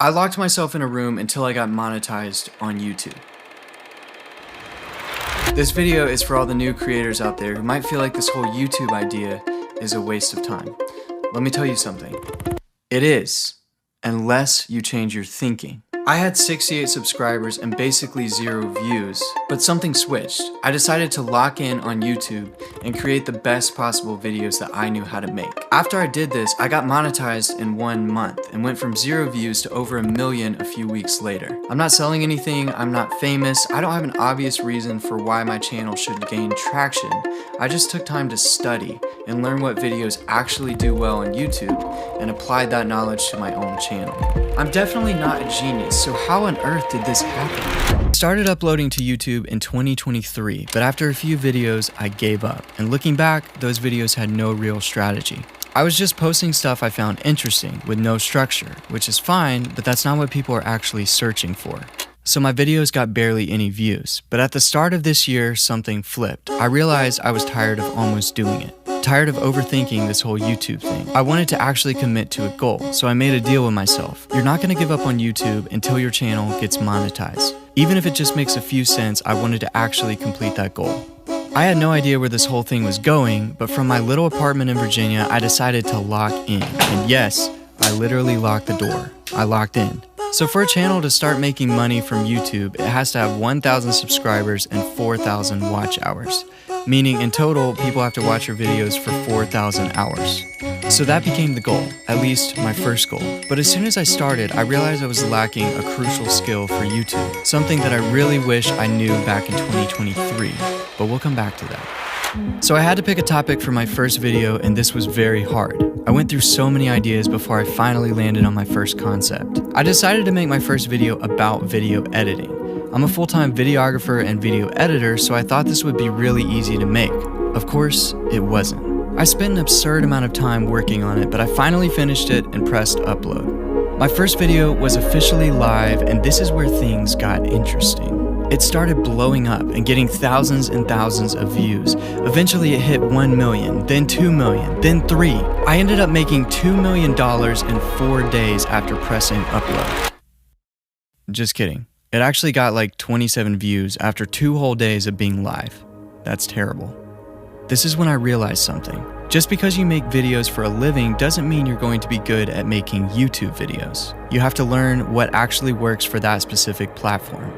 I locked myself in a room until I got monetized on YouTube. This video is for all the new creators out there who might feel like this whole YouTube idea is a waste of time. Let me tell you something. It is, unless you change your thinking. I had 68 subscribers and basically 0 views, but something switched. I decided to lock in on YouTube and create the best possible videos that I knew how to make. After I did this, I got monetized in 1 month and went from 0 views to over 1 million a few weeks later. I'm not selling anything, I'm not famous, I don't have an obvious reason for why my channel should gain traction. I just took time to study and learn what videos actually do well on YouTube and applied that knowledge to my own channel. I'm definitely not a genius, so how on earth did this happen? I started uploading to YouTube in 2023, but after a few videos, I gave up. And looking back, those videos had no real strategy. I was just posting stuff I found interesting with no structure, which is fine, but that's not what people are actually searching for. So my videos got barely any views, but at the start of this year, something flipped. I realized I was tired of almost doing it. Tired of overthinking this whole YouTube thing. I wanted to actually commit to a goal, so I made a deal with myself. You're not gonna give up on YouTube until your channel gets monetized. Even if it just makes a few cents, I wanted to actually complete that goal. I had no idea where this whole thing was going, but from my little apartment in Virginia, I decided to lock in. And yes, I literally locked the door. I locked in. So for a channel to start making money from YouTube, it has to have 1,000 subscribers and 4,000 watch hours. Meaning in total, people have to watch your videos for 4,000 hours. So that became the goal, at least my first goal. But as soon as I started, I realized I was lacking a crucial skill for YouTube, something that I really wish I knew back in 2023, but we'll come back to that. So I had to pick a topic for my first video, and this was very hard. I went through so many ideas before I finally landed on my first concept. I decided to make my first video about video editing. I'm a full-time videographer and video editor, so I thought this would be really easy to make. Of course, it wasn't. I spent an absurd amount of time working on it, but I finally finished it and pressed upload. My first video was officially live, and this is where things got interesting. It started blowing up and getting thousands and thousands of views. Eventually it hit 1 million, then 2 million, then 3. I ended up making $2 million in 4 days after pressing upload. Just kidding. It actually got like 27 views after 2 whole days of being live. That's terrible. This is when I realized something. Just because you make videos for a living doesn't mean you're going to be good at making YouTube videos. You have to learn what actually works for that specific platform.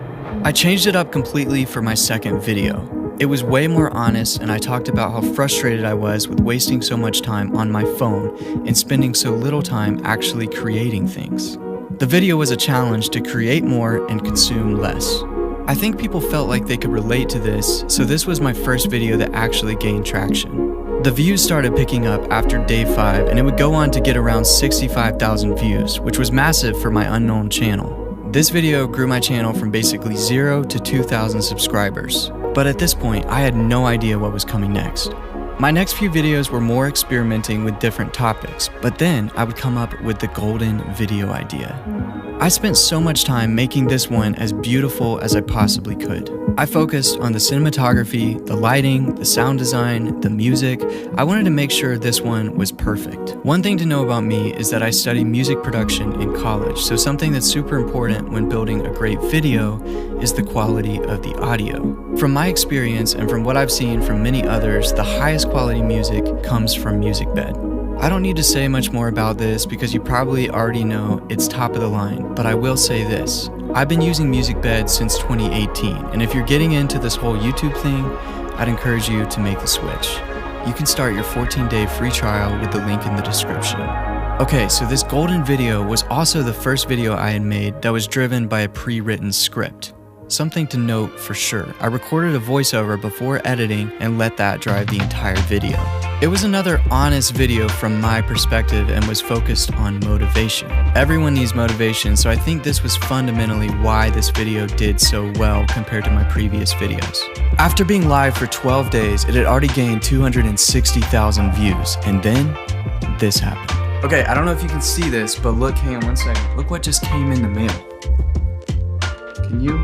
I changed it up completely for my second video. It was way more honest, and I talked about how frustrated I was with wasting so much time on my phone and spending so little time actually creating things. The video was a challenge to create more and consume less. I think people felt like they could relate to this, so this was my first video that actually gained traction. The views started picking up after day 5, and it would go on to get around 65,000 views, which was massive for my unknown channel. This video grew my channel from basically 0 to 2,000 subscribers, but at this point, I had no idea what was coming next. My next few videos were more experimenting with different topics, but then I would come up with the golden video idea. I spent so much time making this one as beautiful as I possibly could. I focused on the cinematography, the lighting, the sound design, the music. I wanted to make sure this one was perfect. One thing to know about me is that I studied music production in college, so something that's super important when building a great video is the quality of the audio. From my experience and from what I've seen from many others, the highest quality music comes from MusicBed. I don't need to say much more about this because you probably already know it's top of the line, but I will say this. I've been using MusicBed since 2018, and if you're getting into this whole YouTube thing, I'd encourage you to make the switch. You can start your 14-day free trial with the link in the description. Okay, so this golden video was also the first video I had made that was driven by a pre-written script. Something to note for sure, I recorded a voiceover before editing and let that drive the entire video. It was another honest video from my perspective and was focused on motivation. Everyone needs motivation, so I think this was fundamentally why this video did so well compared to my previous videos. After being live for 12 days, it had already gained 260,000 views, and then this happened. Okay, I don't know if you can see this, but look, hang on one second. Look what just came in the mail. Can you?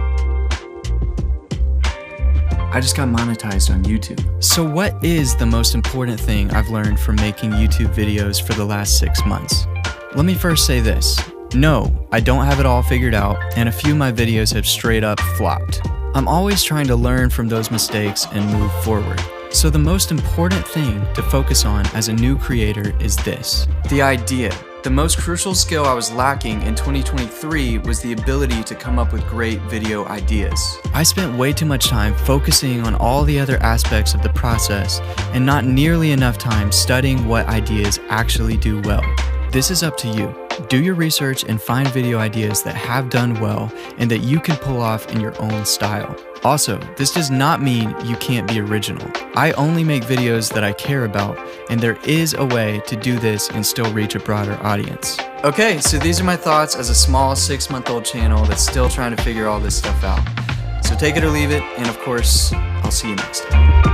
I just got monetized on YouTube. So what is the most important thing I've learned from making YouTube videos for the last 6 months? Let me first say this. No, I don't have it all figured out, and a few of my videos have straight up flopped. I'm always trying to learn from those mistakes and move forward. So the most important thing to focus on as a new creator is this: the idea. The most crucial skill I was lacking in 2023 was the ability to come up with great video ideas. I spent way too much time focusing on all the other aspects of the process and not nearly enough time studying what ideas actually do well. This is up to you. Do your research and find video ideas that have done well and that you can pull off in your own style. Also, this does not mean you can't be original. I only make videos that I care about, and there is a way to do this and still reach a broader audience. Okay, so these are my thoughts as a small 6-month-old channel that's still trying to figure all this stuff out. So take it or leave it, and of course, I'll see you next time.